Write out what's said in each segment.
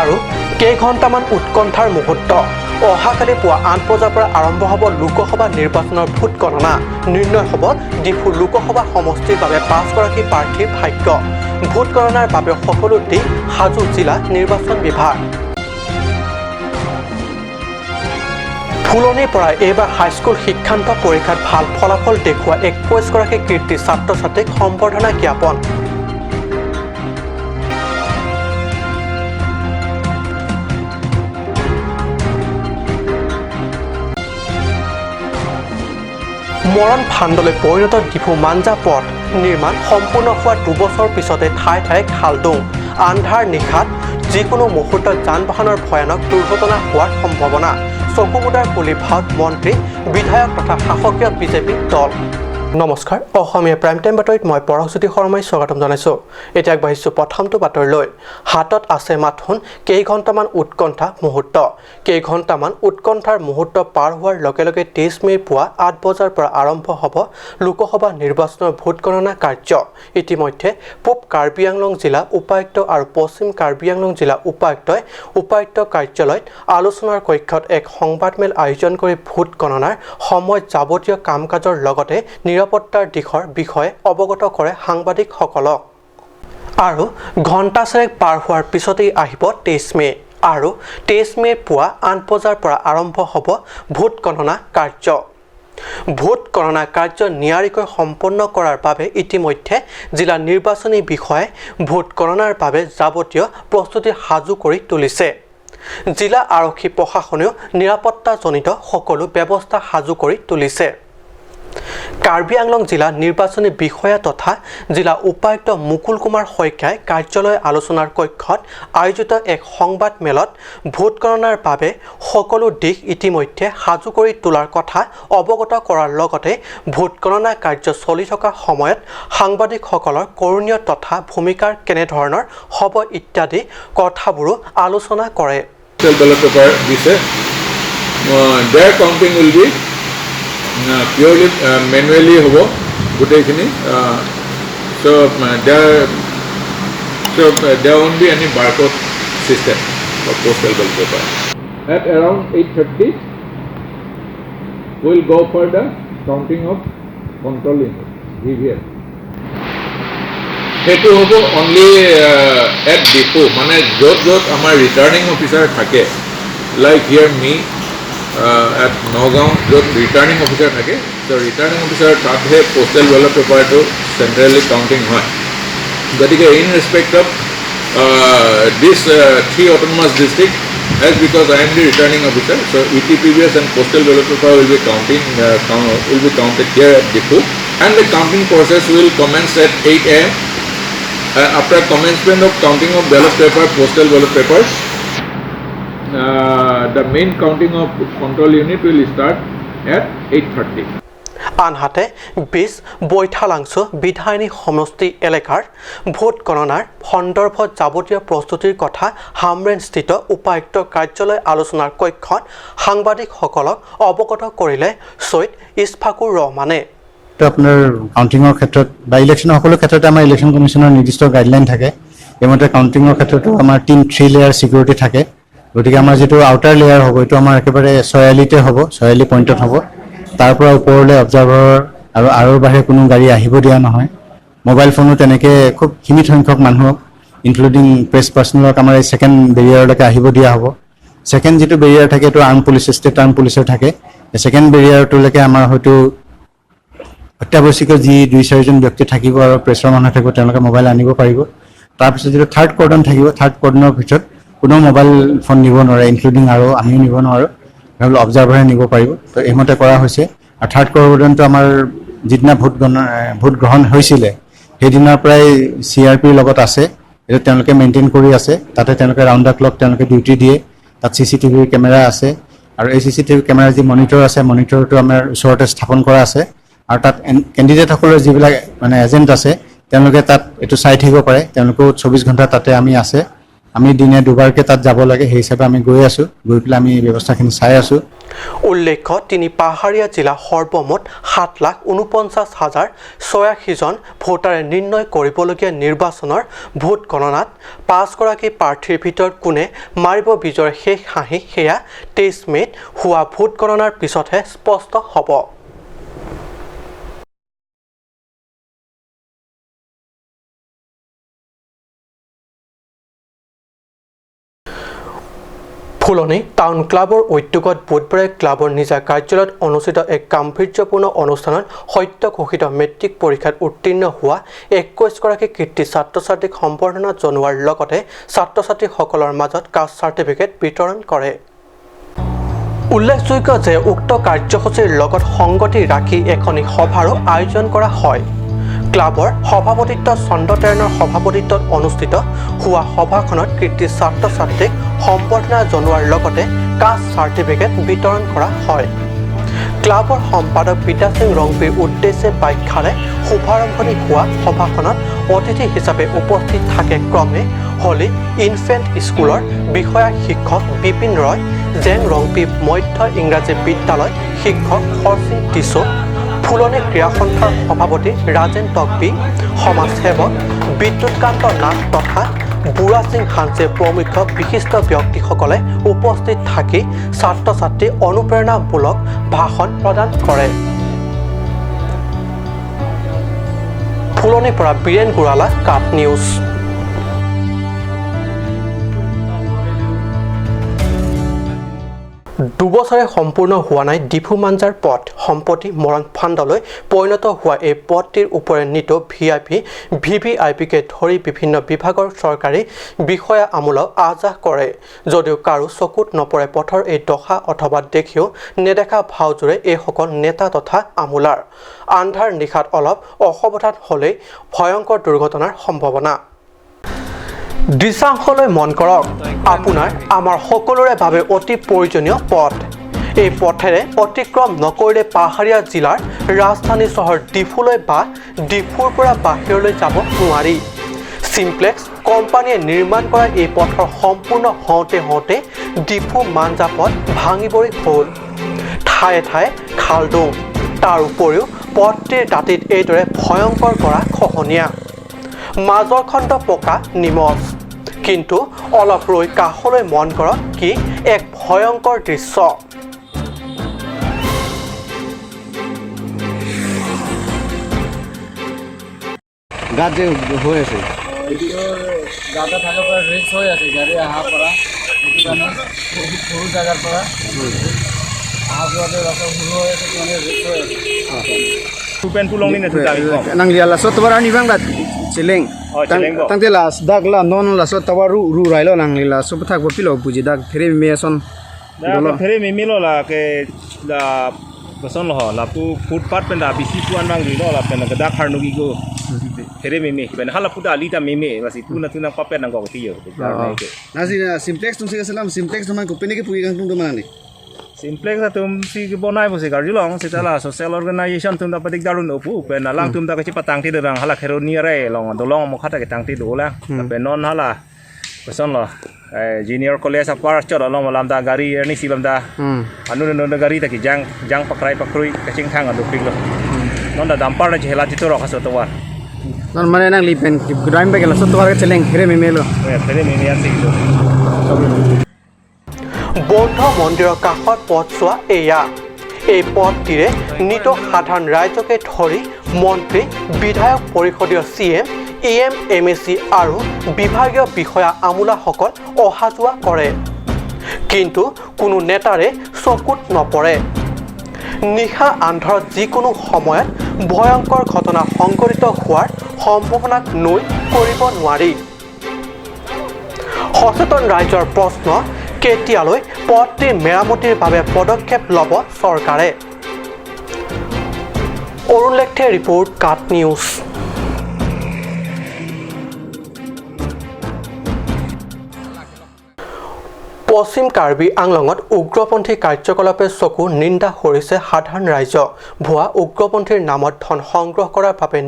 আৰু কেইঘণ্টামান উৎকণ্ঠাৰ মুহূৰ্ত অহাকালি পুৱা ৮ বজাৰ পৰা আৰম্ভ হ'ব লোকসভা নিৰ্বাচনৰ ভোট গণনা নিৰ্ণয় হ'ব ডিফু লোকসভা সমষ্টিৰ বাবে ৫গৰাকী প্ৰাৰ্থীৰ ভাগ্য ভোট গণনাৰ বাবে সকলো দিশ সাজু জিলা নিৰ্বাচন বিভাগ ফুলনিৰ পৰা এইবাৰ হাইস্কুল শিক্ষান্ত পৰীক্ষাত ভাল ফলাফল দেখুওৱা ২১গৰাকী কীৰ্তি ছাত্ৰ ছাত্ৰীক সম্বৰ্ধনা জ্ঞাপন মৰণ ফাণ্ডলৈ পৰিণত ডিফু মাঞ্জা পথ নিৰ্মাণ সম্পূৰ্ণ হোৱা ২ বছৰ পিছতে ঠায়ে ঠায়ে খালডোং আন্ধাৰ নিশাত যিকোনো মুহূৰ্তত যান বাহনৰ ভয়ানক দুৰ্ঘটনা হোৱাৰ সম্ভাৱনা চকুমুদাৰ পুলি ভাৰত মন্ত্ৰী বিধায়ক তথা শাসকীয় বিজেপি দল নমস্কাৰ অসমীয়া প্ৰাইম টাইম বাতৰিত মই পৰশজ্যোতি শৰ্মাই স্বাগতম জনাইছোঁ এতিয়া আগবাঢ়িছোঁ প্ৰথমটো বাতৰিলৈ হাতত আছে মাথোন কেইঘণ্টামান উৎকণ্ঠা মুহূৰ্ত পাৰ হোৱাৰ লগে লগে ২৩ মে' পুৱা ৮ বজাৰ পৰা আৰম্ভ হ'ব লোকসভা নিৰ্বাচনৰ ভোট গণনা কাৰ্য ইতিমধ্যে পূব কাৰ্বি আংলং জিলা উপায়ুক্ত আৰু পশ্চিম কাৰ্বি আংলং জিলা উপায়ুক্তই উপায়ুক্ত কাৰ্যালয়ত আলোচনাৰ কক্ষত এক সংবাদমেল আয়োজন কৰি ভোট গণনাৰ সময়ত যাৱতীয় কাম কাজৰ লগতে নিৰাপত্তাৰ দিশৰ বিষয়ে অৱগত কৰে সাংবাদিকসকলক আৰু ঘণ্টাচেৰেক পাৰ হোৱাৰ পিছতেই আহিব ২৩ মে' আৰু ২৩ মে' পুৱা ৮ বজাৰ পৰা আৰম্ভ হ'ব ভোট গণনা কাৰ্য ভোট গণনা কাৰ্য নিয়াৰিকৈ সম্পন্ন কৰাৰ বাবে ইতিমধ্যে জিলা নিৰ্বাচনী বিষয়াই ভোট গণনাৰ বাবে যাৱতীয় প্ৰস্তুতি সাজু কৰি তুলিছে জিলা আৰক্ষী প্ৰশাসনেও নিৰাপত্তাজনিত সকলো ব্যৱস্থা সাজু কৰি তুলিছে কাৰ্বি আংলং জিলা নিৰ্বাচনী বিষয়া তথা জিলা উপায়ুক্ত মুকুল কুমাৰ শইকীয়াই কাৰ্যালয় আলোচনাৰ কক্ষত আয়োজিত এক সংবাদ মেলত ভোট গণনাৰ বাবে সকলো দিশ ইতিমধ্যে সাজু কৰি তোলাৰ কথা অৱগত কৰাৰ লগতে ভোট গণনা কাৰ্য চলি থকা সময়ত সাংবাদিকসকলৰ কৰণীয় তথা ভূমিকাৰ কেনেধৰণৰ হ'ব ইত্যাদি কথাবোৰো আলোচনা কৰে purely manually hobo gotekhini so there won't be any barcode system for postal ballot paper at around 8:30 we'll go for the counting of control unit VVS hetu hobo only at depot mane jot amar returning officer thake like here me at Nagaon jot returning officer thake so returning officer tathe postal ballot paper to centrally counting hoy gotike in respect of this three autonomous district as because I am the returning officer so ETPBS and postal ballot paper will be counted here at depot and the counting process will commence at 8 am after commencement of counting of ballot paper postal ballot papers the main counting of control unit will start at 8:30 আনহাতে ২০ বৈঠালাংছু বিধায়িনী সমষ্টি এলেকাৰ vote গণনাৰ সন্দৰ্ভত যাৱতীয় প্ৰস্তুতিৰ কথা হামৰেনস্থিত উপায়ুক্ত কাৰ্যালয় আলোচনাৰ কক্ষত সাংবাদিকসকলক অৱগত কৰিলে ছৈয়দ ইছফাকুৰ ৰহমানে আপোনাৰ কাউন্টিঙৰ ক্ষেত্ৰত বা ইলেকশ্যনৰ সকলো ক্ষেত্ৰতে আমাৰ ইলেকশ্যন কমিশ্যনৰ নিৰ্দিষ্ট গাইডলাইন থাকে এইমতে কাউন্টিঙৰ ক্ষেত্ৰতো আমাৰ 3 লেয়াৰ সিকিউৰিটি থাকে গতিকে আমাৰ যেটো আউটাৰ লেয়াৰ হ'ব এটো আমাৰ একেবাৰে ৪৬তে হ'ব ৪৬ পইণ্টত হ'ব তাৰ পৰা ওপৰলৈ অবজাৰ্ভাৰ আৰু বাহিৰে কোনো গাড়ী আহিব দিয়া নহয় মোবাইল ফোনো তেনেকে খুব সীমিত সংখ্যক মানুহক ইনক্লুডিং প্ৰেছ পাৰ্চনেলক আমাৰ এই সেকেন্ড বেৰিয়াৰলৈকে আহিব দিয়া হ'ব সেকেন্ড যেটো বেৰিয়াৰ থাকে এটো আৰ্ম পুলিচ ষ্টেট আৰ্ম পুলিচৰ থাকে এই সেকেন্ড বেৰিয়াৰটোলৈকে আমাৰ হয়তো অত্যাৱশ্যকীয় যি ২-৪জন ব্যক্তি থাকিব আৰু প্ৰেছৰ মানুহ থাকিব তেওঁলোকে মোবাইল আনিব পাৰিব তাৰপিছত যেটো থাৰ্ড কৰ্ডন থাকিব থাৰ্ড কৰ্ডনৰ ভিতৰত কোনো মোবাইল ফোন নিব নোৱাৰে ইনক্লুডিং আৰু আমিও নিব নোৱাৰো কেৱল অবজাৰ্ভাৰে নিব পাৰিব তো এইমতে কৰা হৈছে আৰু থাৰ্ড কৰ্ডনটো আমাৰ যিদিনা ভোট গ্ৰহণ হৈছিলে সেইদিনাৰ প্ৰায় CRPৰ লগত আছে এটা তেওঁলোকে মেইনটেইন কৰি আছে তাতে তেওঁলোকে ৰাউণ্ড দা ক্লক তেওঁলোকে ডিউটি দিয়ে তাত CCTV কেমেৰা আছে আৰু এই CCTV কেমেৰা যি মনিটৰ আছে মনিটৰটো আমাৰ ওচৰতে স্থাপন কৰা আছে আৰু তাত কেণ্ডিডেটসকলৰ যিবিলাক মানে এজেণ্ট আছে তেওঁলোকে তাত এটো চাই থাকিব পাৰে তেওঁলোকো 24 ঘণ্টা তাতে আমি আছে আমি দিনে দুবাৰকৈ তাত যাব লাগে, সেই হিচাপে আমি গৈ আছোঁ, গৈ পেলাই আমি ব্যৱস্থাখিনি চাই আছোঁ। উল্লেখ্য তিনি পাহাৰীয়া জিলা সৰ্বমুঠ 7,49,086 জন ভোটাৰে নিৰ্ণয় কৰিবলগীয়া নিৰ্বাচনৰ ভোট গণনাত 5গৰাকী প্ৰাৰ্থীৰ ভিতৰত কোনে মাৰিব বিজয়ৰ শেষ হাঁহি সেয়া 23 মে'ত হোৱা ভোট গণনাৰ পিছতহে স্পষ্ট হ'ব। ফুলনি টাউন ক্লাবৰ উদ্যোগত বুধবাৰে ক্লাবৰ নিজা কাৰ্যালয়ত অনুষ্ঠিত এক গাম্ভীৰ্যপূৰ্ণ অনুষ্ঠানত সত্য ঘোষিত মেট্ৰিক পৰীক্ষাত উত্তীৰ্ণ হোৱা 21গৰাকী কৃতি ছাত্ৰ ছাত্ৰীক সম্বৰ্ধনা জনোৱাৰ লগতে ছাত্ৰ ছাত্ৰীসকলৰ মাজত কাষ্ট চাৰ্টিফিকেট বিতৰণ কৰে। উল্লেখযোগ্য যে উক্ত কাৰ্যসূচীৰ লগত সংগতি ৰাখি এখনি সভাৰো আয়োজন কৰা হয়। ক্লাবৰ সভাপতিত্ব চন্দ্ৰতেৰণৰ সভাপতিত্বত অনুষ্ঠিত হোৱা সভাখনত কৃতি ছাত্ৰ ছাত্ৰীক সম্বৰ্ধনা জনোৱাৰ লগতে কাষ্ট চাৰ্টিফিকেট বিতৰণ কৰা হয়। ক্লাবৰ সম্পাদক পিতা সিং ৰংপিৰ উদ্দেশ্যে ব্যাখ্যাৰে শুভাৰম্ভণি হোৱা সভাখনত অতিথি হিচাপে উপস্থিত থাকে ক্ৰমে হলি ইনফেণ্ট স্কুলৰ বিষয়া শিক্ষক বিপিন ৰয়, জেং ৰংপি মধ্য ইংৰাজী বিদ্যালয় শিক্ষক হৰসিং টিছু, ফুলনি ক্ৰীড়া সন্থাৰ সভাপতি ৰাজেন তকবি, সমাজসেৱক বিদ্যুৎকান্ত নাথ তথা বুঢ়া সিং হানছে প্ৰমুখ বিশিষ্ট ব্যক্তিসকলে উপস্থিত থাকি ছাত্ৰ ছাত্ৰী অনুপ্ৰেৰণামূলক ভাষণ প্ৰদান কৰে। ফুলনিৰ পৰা বীৰেন গোৰালা, কাট নিউজ। দুবছৰে সম্পূৰ্ণ হোৱা নাই ডিফু মাঞ্জাৰ পথ। সম্প্ৰতি মৰাণ ফাণ্ডলৈ পৰিণত হোৱা এই পথটিৰ ওপৰে নিতৌ VVIPকে ধৰি বিভিন্ন বিভাগৰ চৰকাৰী বিষয়া আমোলাও আহ যাহ কৰে। যদিও কাৰো চকুত নপৰে পথৰ এই দশা অথবা দেখিও নেদেখা ভাওজোৰে এইসকল নেতা তথা আমোলাৰ। আন্ধাৰ নিশাত অলপ অসাৱধান হ'লেই ভয়ংকৰ দুৰ্ঘটনাৰ সম্ভাৱনা। দৃশ্যাংশলৈ মন কৰক, আপোনাৰ আমাৰ সকলোৰে বাবে অতি প্ৰয়োজনীয় পথ। এই পথেৰে অতিক্ৰম নকৰিলে পাহাৰীয়া জিলাৰ ৰাজধানী চহৰ ডিফুলৈ বা ডিফুৰ পৰা বাহিৰলৈ যাব নোৱাৰি। চিমপ্লেক্স কোম্পানীয়ে নিৰ্মাণ কৰা এই পথৰ সম্পূৰ্ণ হওঁতে হওঁতে ডিফু মাঞ্জা পথ ভাঙিবই হ'ল। ঠায়ে ঠায়ে খালডোং। তাৰ উপৰিও পথটিৰ দাঁতিত এইদৰে ভয়ংকৰ কৰা খহনীয়া। মাজৰ খণ্ড পকা নিমজ। কিন্তু অলপ ৰৈ কাষলৈ মন কৰক, কি এক ভয়ংকৰ দৃশ্য। গাত যে হৈ আছে গাঁৱতে থকাৰ পৰা ৰিক্স হৈ আছে, গাড়ী অহাৰ পৰা সেইটো কাৰণে বহুত সৰু জেগাৰ পৰা অহা যোৱাতে ৰাস্তা সৰু হৈ আছে, মানে ৰিক্স হৈ আছে। nanglia la sot tawara ni bang gat chileng tangte la dak la non la sot tawaru ru rai lo nangli la so thak bo pilo buji dak fere me son da fere me milo la ke da bason lo la pu footpath pen da bisi puan bang ri lo la pen da khar no gi go fere me pen hala pu da ali ta me basi tu na papet nang go ti yo nasi simplex tum se salam simplex man ko pene ke pui gang tum do manani simplex tum si bonai bo se gar long se tala social organization tum da patik darun opu pen na lang tum da ke patang ti derang hala khero ni re long do long mo khata ke tang ti do la pen non hala bason lo junior college apar chor long lam da gari ni silam da anu no gari ta ki jang pakrai pakrui ka ching thang adu pik lo non da dampar na jela ti to ro khaso to war non mane nang li pen ki graim ba gela sot tawara ke chileng fere me lo fere me ya se lo বৌদ্ধ মন্দিৰৰ কাষত পথ চোৱা এয়া। এই পথটিৰে নিতৌ সাধাৰণ ৰাইজকে ধৰি মন্ত্ৰী, বিধায়ক পৰিষদীয় CM, EM, MSC আৰু বিভাগীয় বিষয়া আমোলাসকল অহা যোৱা কৰে। কিন্তু কোনো নেতাৰে চকুত নপৰে। নিশা আন্ধাৰত যিকোনো সময়ত ভয়ংকৰ ঘটনা সংঘটিত হোৱাৰ সম্ভাৱনাক নুই কৰিব নোৱাৰি। সচেতন ৰাইজৰ প্ৰশ্ন, কেতিয়ালৈ পথটিৰ মেৰামতিৰ বাবে পদক্ষেপ ল'ব চৰকাৰে? অৰুণ লেখে ৰিপৰ্ট, কাট নিউজ। পশ্চিম কাৰ্বি আংলঙত উগ্ৰপন্থী কাৰ্যকলাপে চকু নিন্দা কৰিছে সাধাৰণ ৰাইজ ভুৱা উগ্ৰপন্থীৰ নামত ধন সংগ্ৰহ কৰাৰ বাবে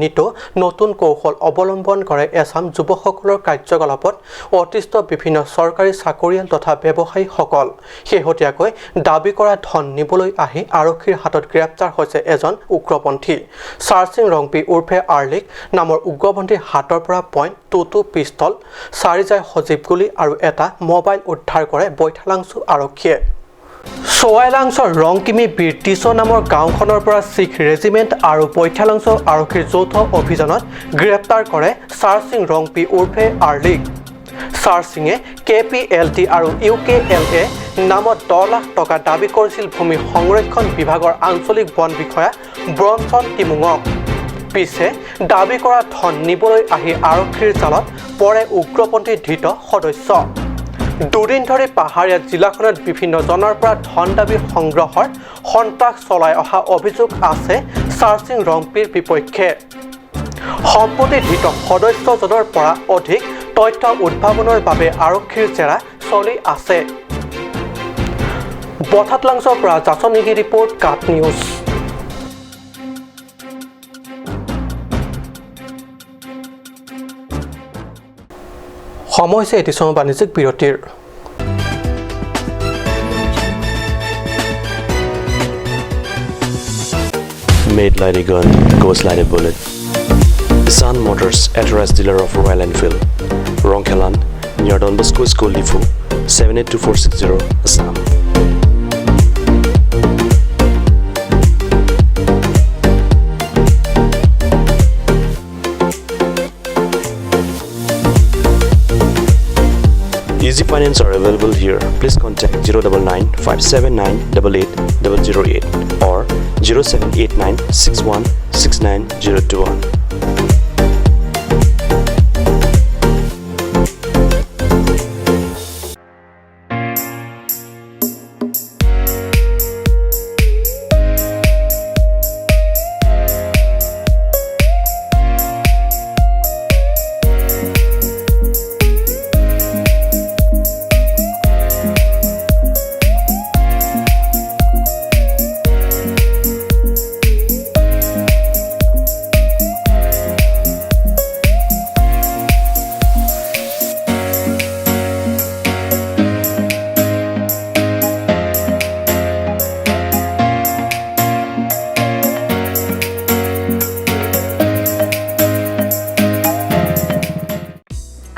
নতুন কৌশল অৱলম্বন কৰে এছাম যুৱকসকলৰ কাৰ্যকলাপত অতিষ্ঠ বিভিন্ন চৰকাৰী চাকৰিয়াল তথা ব্যৱসায়ীসকল শেহতীয়াকৈ দাবী কৰা ধন নিবলৈ আহি আৰক্ষীৰ হাতত গ্ৰেপ্তাৰ হৈছে এজন উগ্ৰপন্থী চাৰ্চিং ৰংপি উৰ্ফে আৰ্লিক নামৰ উগ্ৰপন্থীৰ হাতৰ পৰা .22 পিষ্টল 4 জাই সজীৱ গুলী আৰু এটা মোবাইল উদ্ধাৰ কৰে বৈঠালাংছু আৰক্ষীয়ে সোৱাইলাংছৰ ৰংকিমি বীৰটিছ নামৰ গাঁওখনৰ পৰা শিখ ৰেজিমেণ্ট আৰু বৈঠালাংছু আৰক্ষীৰ যৌথ অভিযানত গ্ৰেপ্তাৰ কৰে চাৰ্চিং ৰংপি উৰ্ফে আৰ্লিক চাৰ্চিঙে KPLT আৰু UKLA নামত 10 লাখ টকা দাবী কৰিছিল ভূমি সংৰক্ষণ বিভাগৰ আঞ্চলিক বন বিষয়া ব্ৰনছন টিমুঙক পিছে দাবী কৰা ধন নিবলৈ আহি আৰক্ষীৰ জালত পৰে উগ্ৰপন্থী ধৃত সদস্য দুদিন ধৰি পাহাৰীয়া জিলাখনত বিভিন্ন জনৰ পৰা ধন দাবী সংগ্ৰহৰ সন্ত্ৰাস চলাই অহা অভিযোগ আছে চাৰ্চিং ৰংপিৰ বিপক্ষে সম্প্ৰতি ধৃত সদস্যজনৰ পৰা অধিক তথ্য উদ্ভাৱনৰ বাবে আৰক্ষীৰ জেৰা চলি আছে বথাতলাংছৰ পৰা জাচনিগি ৰিপৰ্ট কাট নিউজ সময় হৈছে এটি সময় বাণিজ্যিক বিৰতিৰ Made like a gun, goes like a bullet. Sun Motors, authorized dealer of Royal Enfield, Rongkhelan, near Don Bosco School Depot, 782460, Assam. Easy finance are available here. Please contact 099 579 88008 or 0789 61 69021.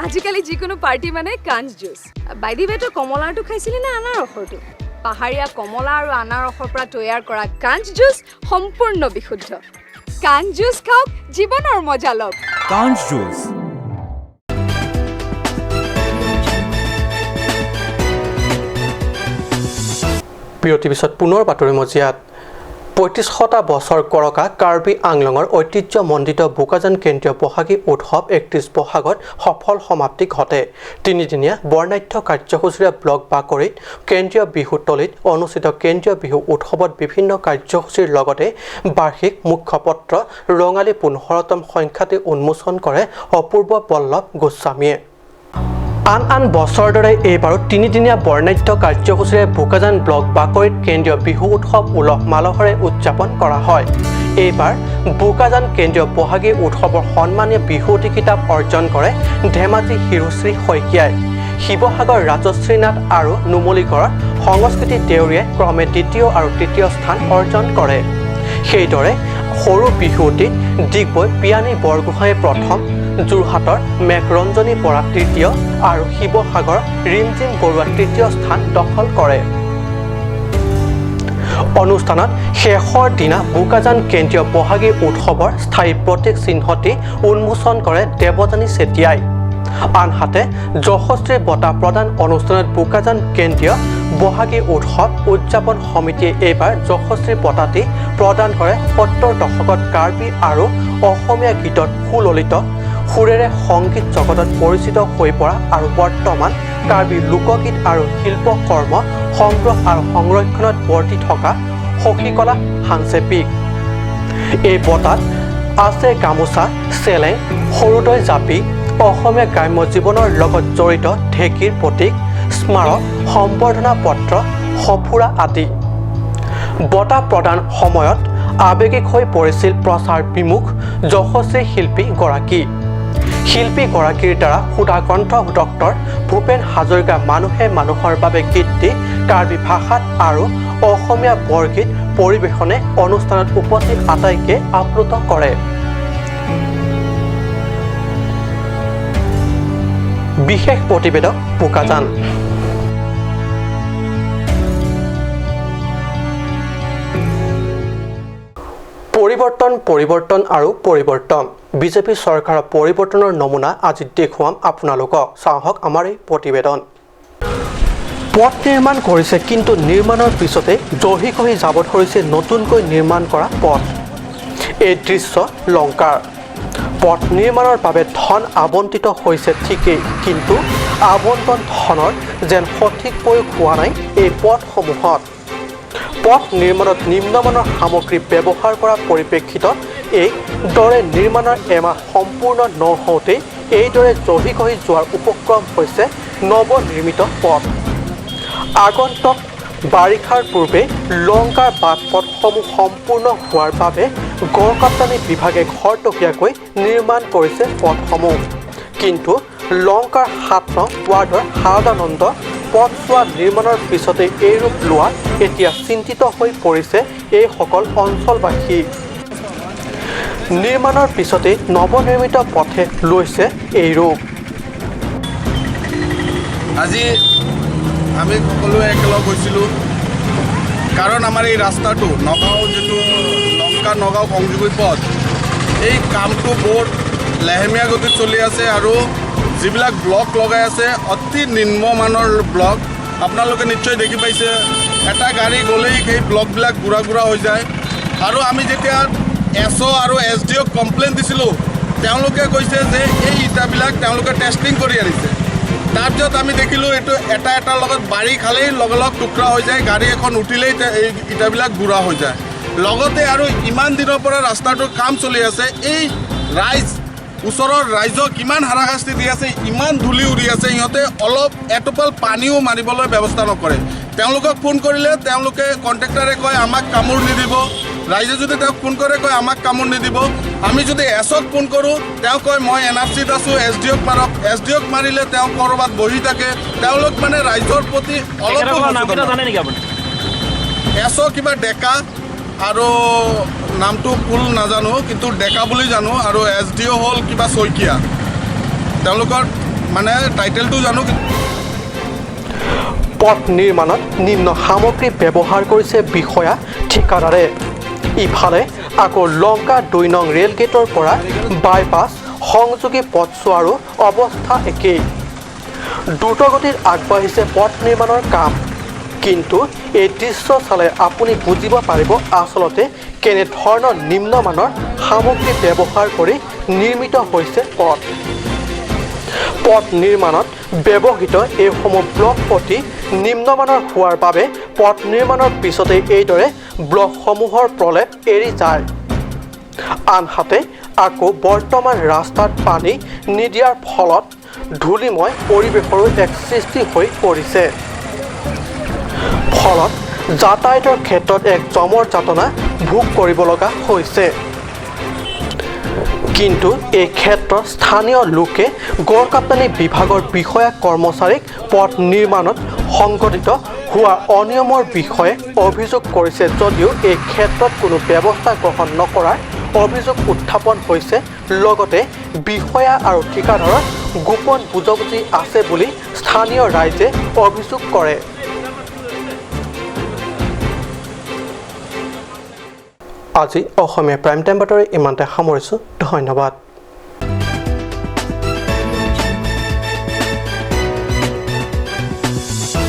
আজিকালি যিকোনো party মানে কাঞ্চ juice বাইদি বেটো কমলাটো খাইছিলি না আনাৰসৰটো পাহাৰীয়া কমলা আৰু আনাৰসৰ পৰা তৈয়াৰ কৰা কাঞ্চ জুচ সম্পূৰ্ণ বিশুদ্ধ কাঞ্চ জুচ খাওক জীৱনৰ মজা লওক কাঞ্চ জুচ বিৰতিৰ পিছত পুনৰ বাতৰি মজিয়াত ৩৫টা বছৰ কৰকা কাৰ্বি আংলঙৰ ঐতিহ্যমণ্ডিত বোকাজান কেন্দ্ৰীয় বহাগী উৎসৱ ৩১ বহাগত সফল সমাপ্তি ঘটে তিনিদিনীয়া বৰ্ণাঢ্য কাৰ্যসূচীৰে ব্লক বাকৰিত কেন্দ্ৰীয় বিহুতলীত অনুষ্ঠিত কেন্দ্ৰীয় বিহু উৎসৱত বিভিন্ন কাৰ্যসূচীৰ লগতে বাৰ্ষিক মুখ্যপত্ৰ ৰঙালী ১৫তম সংখ্যাটি উন্মোচন কৰে অপূৰ্ব বল্লভ গোস্বামীয়ে আন বছৰৰ দৰে এইবাৰো তিনিদিনীয়া বৰ্ণাঢ্য কাৰ্যসূচীৰে বোকাজান ব্লক বাকৰিত কেন্দ্ৰীয় বিহু উৎসৱ উলহ মালহেৰে উদযাপন কৰা হয় এইবাৰ বোকাজান কেন্দ্ৰীয় বহাগী উৎসৱৰ সন্মানীয় বিহুৱতী কিতাপ অৰ্জন কৰে ধেমাজি হিৰুশ্ৰী শইকীয়াই শিৱসাগৰ ৰাজশ্ৰীনাথ আৰু নুমলীগড়ৰ সংস্কৃতি দেউৰীয়ে ক্ৰমে দ্বিতীয় আৰু তৃতীয় স্থান অৰ্জন কৰে সেইদৰে সৰু বিহুৱতীত ডিগবৈ পিয়ানী বৰগোহাঁই প্ৰথম যোৰহাটৰ মেঘৰঞ্জনী বৰা তৃতীয় আৰু শিৱসাগৰ ৰিমজিম বৰুৱা তৃতীয় স্থান দখল কৰে অনুষ্ঠানত শেষৰ দিনা বোকাজান কেন্দ্ৰীয় বহাগী উৎসৱৰ স্থায়ী প্ৰতীক চিহ্নটি উন্মোচন কৰে দেৱজানী চেতিয়াই আনহাতে যশস্বী বঁটা প্ৰদান অনুষ্ঠানত বোকাজান কেন্দ্ৰীয় বহাগী উৎসৱ উদযাপন সমিতিয়ে এইবাৰ যশস্বী বঁটাটি প্ৰদান কৰে ৭০ দশকত কাৰ্বি আৰু অসমীয়া গীতত সুললিত সুৰেৰে সংগীত জগতত পৰিচিত হৈ পৰা আৰু বৰ্তমান কাৰ্বি লোকগীত আৰু শিল্পকৰ্ম সংগ্ৰহ আৰু সংৰক্ষণত বৰ্তি থকা সখীকলা হাংচেপিক এই বঁটাত আছে গামোচা চেলেং সৰুদৈ জাপি অসমীয়া গ্ৰাম্য জীৱনৰ লগত জড়িত ঢেঁকীৰ প্ৰতীক স্মাৰক সম্বৰ্ধনা পত্ৰ সফুৰা আদি বঁটা প্ৰদান সময়ত আৱেগিক হৈ পৰিছিল প্ৰচাৰ বিমুখ যশস্বী শিল্পীগৰাকীৰ দ্বাৰা সুধাকণ্ঠ ডক্টৰ ভূপেন হাজৰিকা মানুহে মানুহৰ বাবে গীতটি কাৰ্বি ভাষাত আৰু অসমীয়া বৰগীত পৰিৱেশনে অনুষ্ঠানত উপস্থিত আটাইকে আপ্লুত কৰে বিশেষ প্ৰতিবেদক বোকাজান পৰিৱৰ্তন আৰু পৰিৱৰ্তন বিজেপি চৰকাৰৰ পৰিৱৰ্তনৰ নমুনা আজি দেখুৱাম আপোনালোকক চাওক আমাৰ এই প্ৰতিবেদন পথ নিৰ্মাণ কৰিছে কিন্তু নিৰ্মাণৰ পিছতে জহি কহি যাব ধৰিছে নতুনকৈ নিৰ্মাণ কৰা পথ এই দৃশ্য লংকাৰ পথ নিৰ্মাণৰ বাবে ধন আবণ্টিত হৈছে ঠিকেই কিন্তু আবণ্টন ধনৰ যেন সঠিক প্ৰয়োগ হোৱা নাই এই পথসমূহত পথ নিৰ্মাণত নিম্নমানৰ সামগ্ৰী ব্যৱহাৰ কৰাৰ পৰিপ্ৰেক্ষিতত এইদৰে নিৰ্মাণৰ এমাহ সম্পূৰ্ণ নহওঁতেই এইদৰে জহি কহি যোৱাৰ উপক্ৰম হৈছে নৱনিৰ্মিত পথ আগন্তুক বাৰিষাৰ পূৰ্বে লংকাৰ বাট পথসমূহ সম্পূৰ্ণ হোৱাৰ বাবে গড়কাপ্তানি বিভাগে খৰতকীয়াকৈ নিৰ্মাণ কৰিছে পথসমূহ কিন্তু লংকাৰ ৭ নং ৱাৰ্ডৰ শাৰদানন্দ পথছোৱা নিৰ্মাণৰ পিছতে এই ৰূপ লোৱা এতিয়া চিন্তিত হৈ পৰিছে এইসকল অঞ্চলবাসী নিৰ্মাণৰ পিছতে নৱনিৰ্মিত পথে লৈছে এই ৰূপ আজি আমি সকলোৱে একেলগ হৈছিলোঁ কাৰণ আমাৰ এই ৰাস্তাটো নগাঁও যিটো লংকা নগাঁও সংযোগী পথ এই কামটো বৰ লেহেমীয়া গতিত চলি আছে আৰু যিবিলাক ব্লক লগাই আছে অতি নিম্নমানৰ ব্লক আপোনালোকে নিশ্চয় দেখি পাইছে এটা গাড়ী গ'লেই সেই ব্লকবিলাক গুড়া হৈ যায় আৰু আমি যেতিয়া এছঅ' আৰু এছডিঅ'ক কমপ্লেইন দিছিলোঁ তেওঁলোকে কৈছে যে এই ইটাবিলাক তেওঁলোকে টেষ্টিং কৰি আনিছে তাৰপিছত আমি দেখিলোঁ এইটো এটাৰ লগত বাৰী খালেই লগে লগ টুকুৰা হৈ যায় গাড়ী এখন উঠিলেই এই ইটাবিলাক গুড়া হৈ যায় লগতে আৰু ইমান দিনৰ পৰা ৰাস্তাটোৰ কাম চলি আছে এই ওচৰৰ ৰাইজক কিমান হাৰাশাস্তি দি আছে ইমান ধূলি উৰি আছে সিহঁতে অলপ এটোপাল পানীও মাৰিবলৈ ব্যৱস্থা নকৰে তেওঁলোকক ফোন কৰিলে তেওঁলোকে কণ্ট্ৰেক্টৰে কয় আমাক কামোৰ নিদিব ৰাইজে যদি তেওঁক ফোন কৰে কয় আমাক কামোৰ নিদিব আমি যদি এছক ফোন কৰোঁ তেওঁ কয় মই এনআৰচিত আছোঁ এছডিঅ'ক মাৰক এছডিঅ'ক মাৰিলে তেওঁ ক'ৰবাত বহি থাকে তেওঁলোক মানে ৰাইজৰ প্ৰতি অলপ এছ কিবা ডেকা আৰু নামটো ফুল নাজানো কিন্তু ডেকা বুলি জানো আৰু এছডিঅ' হ'ল কিবা শইকীয়া তেওঁলোকৰ মানে টাইটেলটো জানো পথ নিৰ্মাণত নিম্ন সামগ্ৰী ব্যৱহাৰ কৰিছে বিষয়া ঠিকাদাৰে ইফালে আকৌ লংকা ২ নং ৰেল গেটৰ পৰা বাইপাছ সংযোগী পথছোৱাৰো অৱস্থা একেই দ্ৰুতগতিত আগবাঢ়িছে পথ নিৰ্মাণৰ কাম কিন্তু এই দৃশ্য চালে আপুনি বুজিব পাৰিব আচলতে কেনেধৰণৰ নিম্নমানৰ সামগ্ৰী ব্যৱহাৰ কৰি নিৰ্মিত হৈছে পথ নিৰ্মাণত ব্যৱহৃত এইসমূহ ব্লক অতি নিম্নমানৰ হোৱাৰ বাবে পথ নিৰ্মাণৰ পিছতে এইদৰে ব্লকসমূহৰ প্ৰলেপ এৰি যায় আনহাতে আকৌ বৰ্তমান ৰাস্তাত পানী নিদিয়াৰ ফলত ধূলিময় পৰিৱেশৰো এক সৃষ্টি হৈ পৰিছে ফলত যাতায়াতৰ ক্ষেত্ৰত এক জমৰ যাতনা ভোগ কৰিব লগা হৈছে কিন্তু এই ক্ষেত্ৰত স্থানীয় লোকে গড়কাপ্তানি বিভাগৰ বিষয়া কৰ্মচাৰীক পথ নিৰ্মাণত সংঘটিত হোৱা অনিয়মৰ বিষয়ে অভিযোগ কৰিছে যদিও এই ক্ষেত্ৰত কোনো ব্যৱস্থা গ্ৰহণ নকৰাৰ অভিযোগ উত্থাপন হৈছে লগতে বিষয়া আৰু ঠিকাদাৰৰ গোপন বুজাবুজি আছে বুলি স্থানীয় ৰাইজে অভিযোগ কৰে আজি অসমীয়া প্ৰাইম টাইম বাতৰি ইমানতে সামৰিছোঁ ধন্যবাদ